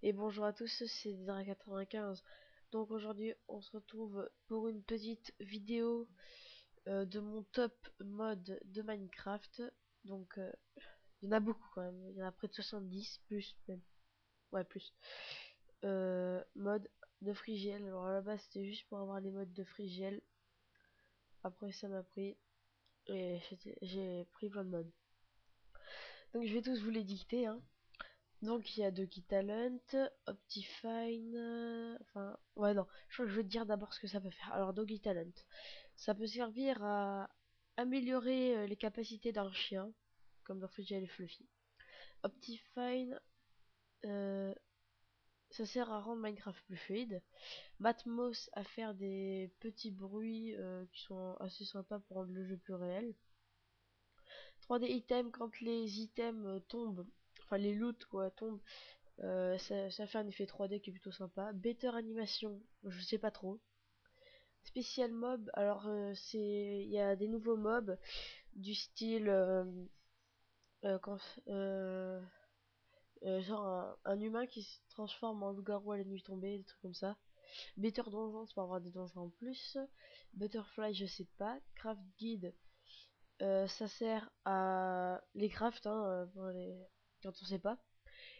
Et bonjour à tous, c'est Didra95. Donc aujourd'hui, on se retrouve pour une petite vidéo de mon top mode de Minecraft. Donc il y en a beaucoup quand même, il y en a près de 70, plus même. Ouais, plus. Mode de Frigel. Alors à la base, c'était juste pour avoir les modes de Frigel. Après, ça m'a pris et j'ai pris plein de modes. Donc je vais tous vous les dicter, hein. Donc il y a Doggy Talent, Optifine, enfin ouais non, je crois que je vais te dire d'abord ce que ça peut faire. Alors Doggy Talent, ça peut servir à améliorer les capacités d'un chien, comme dans Frigel et Fluffy. Optifine, euh, ça sert à rendre Minecraft plus fluide. Matmos à faire des petits bruits qui sont assez sympas pour rendre le jeu plus réel. 3D items, quand les items tombent, enfin les loots quoi tombent, ça fait un effet 3D qui est plutôt sympa. Better animation, je sais pas trop. Spécial mob, alors il y a des nouveaux mobs du style quand, genre un humain qui se transforme en loup-garou à la nuit tombée, des trucs comme ça. Better donjon, c'est pour avoir des donjons en plus. Butterfly, je sais pas. Craft guide, ça sert à les crafts quand on sait pas.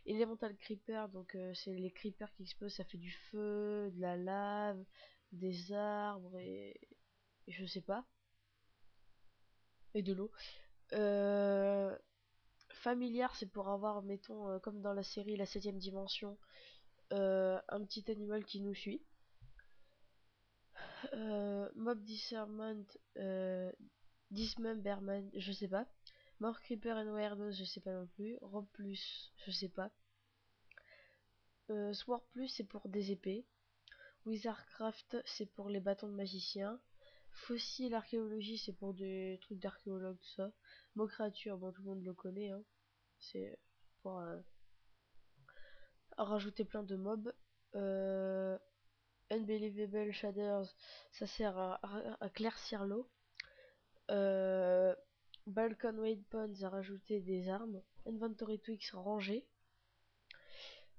Elemental Creeper, donc c'est les creepers qui explosent, ça fait du feu, de la lave, des arbres et je sais pas, et de l'eau. Euh, Familiar, c'est pour avoir, mettons, comme dans la série La Septième Dimension, un petit animal qui nous suit. Mob Discernment, Dismemberment, je sais pas. More Creeper and Weirdos, je sais pas non plus. Rob Plus, je sais pas. Sword Plus, c'est pour des épées. Wizardcraft, c'est pour les bâtons de magicien. Fossile archéologie, c'est pour des trucs d'archéologue, tout ça. Mot créature, bon, tout le monde le connaît, hein. C'est pour rajouter plein de mobs. Euh, Unbelievable Shaders, ça sert à claircir l'eau. Balcon Weapons, à rajouter des armes. Inventory Tweaks, ranger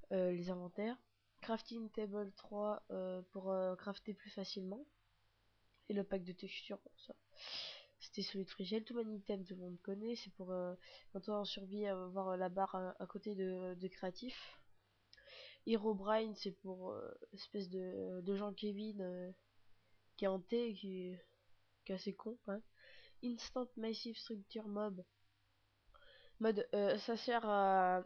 les inventaires. Crafting Table 3 pour crafter plus facilement. Et le pack de textures, ça. C'était celui de Frigel. Tout Item, tout le monde connaît. C'est pour quand on est en survie avoir la barre à côté de créatif. Herobrine, c'est pour espèce de Jean Kevin qui est hanté, qui est assez con. Hein. Instant Massive Structure Mob. Mode, ça sert à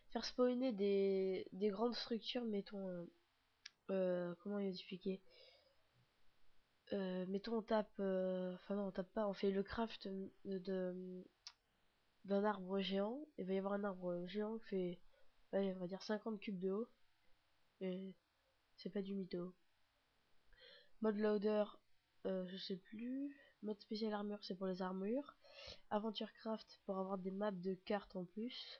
faire spawner des grandes structures, mettons. Comment expliquer, mettons on tape, enfin non on tape pas, on fait le craft d'un arbre géant, il va y avoir un arbre géant qui fait, allez, on va dire 50 cubes de haut, et c'est pas du mytho. Mode loader, je sais plus. Mode spécial armure, c'est pour les armures. Aventure craft pour avoir des maps de cartes en plus.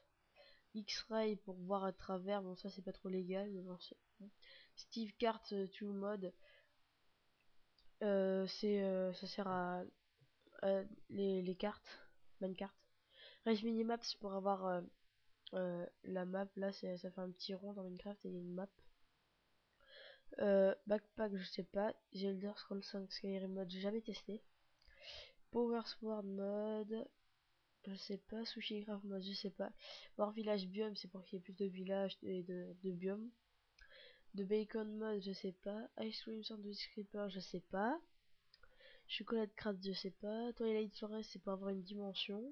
X-ray pour voir à travers, bon ça c'est pas trop légal, mais bon, Steve Cart to mode, ça sert à les cartes, Minecraft. Race Minimaps pour avoir la map, là ça fait un petit rond dans Minecraft et il y a une map. Backpack, je sais pas. Elder Scrolls 5 Skyrim mode, j'ai jamais testé. Power Sword mode, je sais pas. Sushi Craft mode, je sais pas. War Village Biome, c'est pour qu'il y ait plus de villages et de biomes. De Bacon mode, je sais pas. Ice Cream Sandwich Creeper, je sais pas. Chocolat Craft, je sais pas. Twilight Forest, c'est pour avoir une dimension.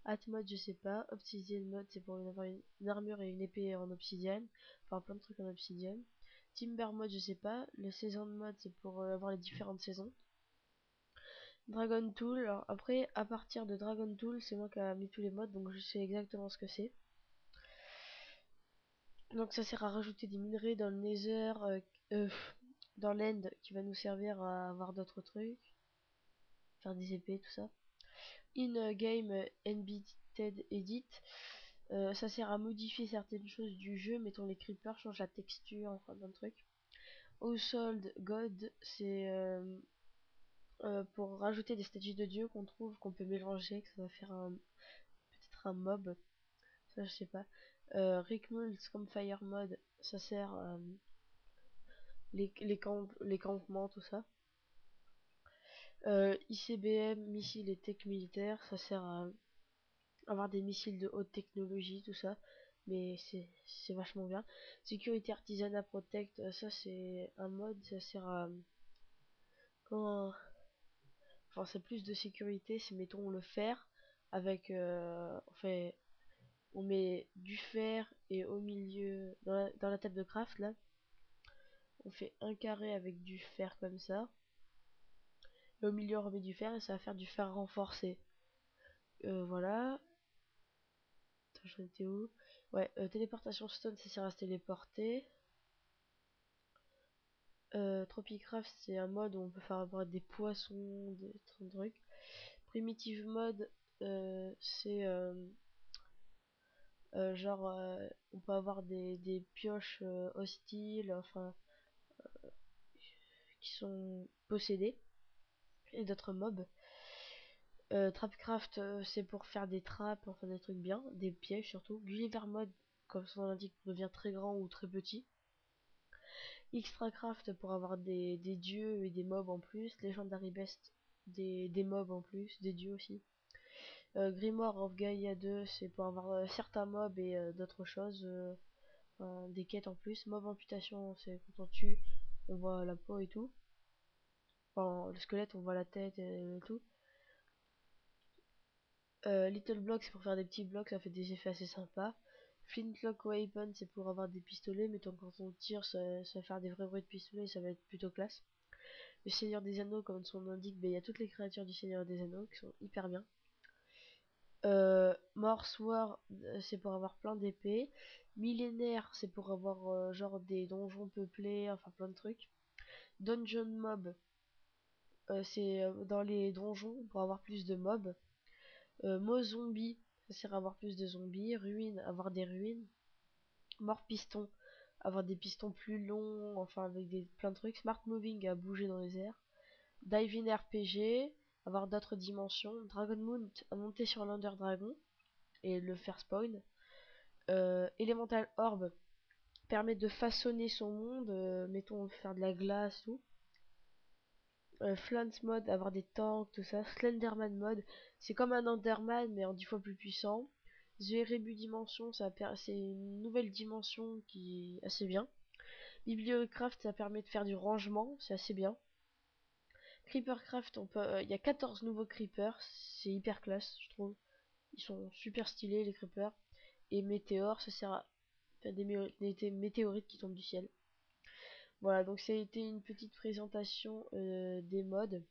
Hat mode, je sais pas. Obsidian mode, c'est pour avoir une armure et une épée en obsidienne. Enfin, plein de trucs en obsidienne. Timber mode, je sais pas. Le saison mode, c'est pour avoir les différentes saisons. Dragon Tool, alors après, à partir de Dragon Tool, c'est moi qui a mis tous les modes, donc je sais exactement ce que c'est. Donc ça sert à rajouter des minerais dans le Nether, dans l'End, qui va nous servir à avoir d'autres trucs. Faire des épées, tout ça. In-game NBTED Edit, ça sert à modifier certaines choses du jeu, mettons les creepers, change la texture, enfin plein de trucs. Household God, c'est pour rajouter des statues de dieu qu'on trouve, qu'on peut mélanger, que ça va faire peut-être un mob, ça je sais pas. Rickmul's Campfire Mode, ça sert les campements, tout ça. ICBM, missiles et tech militaire, ça sert à avoir des missiles de haute technologie, tout ça. Mais c'est vachement bien. Sécurité Artisanat Protect, ça c'est un mode, ça sert à... Comment... Enfin, c'est plus de sécurité, c'est mettons le fer avec... on met du fer et au milieu, dans la table de craft là, on fait un carré avec du fer comme ça. Et au milieu on remet du fer et ça va faire du fer renforcé. Voilà. Attends, j'en étais où? Ouais, téléportation stone, ça sert à se téléporter. Tropicraft, c'est un mode où on peut faire apparaître des poissons, des trucs. Primitive mode, c'est genre on peut avoir des pioches hostiles, enfin qui sont possédées, et d'autres mobs. Trapcraft, c'est pour faire des trappes, enfin des trucs bien, des pièges surtout. Gulliver mode, comme son nom l'indique, devient très grand ou très petit. Extracraft pour avoir des dieux et des mobs en plus. Legendary Best, des mobs en plus, des dieux aussi. Grimoire of Gaia 2, c'est pour avoir certains mobs et d'autres choses, des quêtes en plus. Mob amputation, c'est quand on tue, on voit la peau et tout. Enfin, le squelette, on voit la tête et tout. Little Block, c'est pour faire des petits blocs, ça fait des effets assez sympas. Flintlock Weapon, c'est pour avoir des pistolets, mais quand on tire, ça va faire des vrais bruits de pistolet, ça va être plutôt classe. Le Seigneur des Anneaux, comme son nom l'indique, il y a toutes les créatures du Seigneur des Anneaux qui sont hyper bien. Morse War, c'est pour avoir plein d'épées. Millénaire, c'est pour avoir genre des donjons peuplés, enfin plein de trucs. Dungeon Mob, c'est dans les donjons pour avoir plus de mobs. Mo Zombie, ça sert à avoir plus de zombies. Ruine, avoir des ruines. Mort Piston, avoir des pistons plus longs, enfin avec plein de trucs. Smart Moving, à bouger dans les airs. Diving RPG, avoir d'autres dimensions. Dragon Moon, à monter sur l'Under Dragon et le faire spawn. Elemental Orb permet de façonner son monde, mettons faire de la glace, tout. Flans mode, avoir des tanks, tout ça. Slenderman mode, c'est comme un Enderman mais en 10 fois plus puissant. The Erebu dimension, c'est une nouvelle dimension qui est assez bien. Bibliocraft, ça permet de faire du rangement, c'est assez bien. Creepercraft, il y a 14 nouveaux creepers, c'est hyper classe, je trouve. Ils sont super stylés les creepers. Et Météore, ça sert à faire des météorites qui tombent du ciel. Voilà, donc ça a été une petite présentation des mods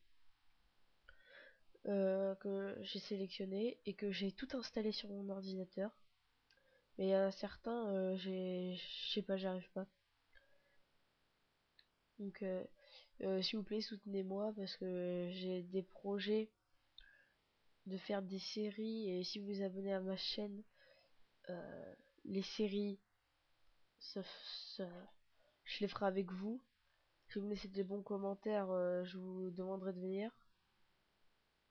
que j'ai sélectionné et que j'ai tout installé sur mon ordinateur. Mais il y en a certains, je sais pas, j'arrive pas. Donc s'il vous plaît, soutenez-moi parce que j'ai des projets de faire des séries et si vous vous abonnez à ma chaîne, les séries, ça, ça, je les ferai avec vous. Si vous me laissez des bons commentaires, je vous demanderai de venir.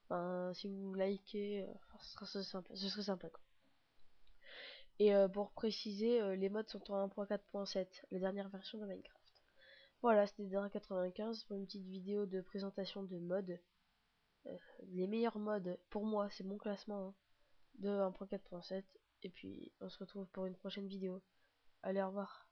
Enfin, si vous likez, ce serait sympa quoi. Et pour préciser, les mods sont en 1.4.7, la dernière version de Minecraft. Voilà, c'était Dara95 pour une petite vidéo de présentation de mods. Les meilleurs mods, pour moi, c'est mon classement hein, de 1.4.7. Et puis, on se retrouve pour une prochaine vidéo. Allez, au revoir.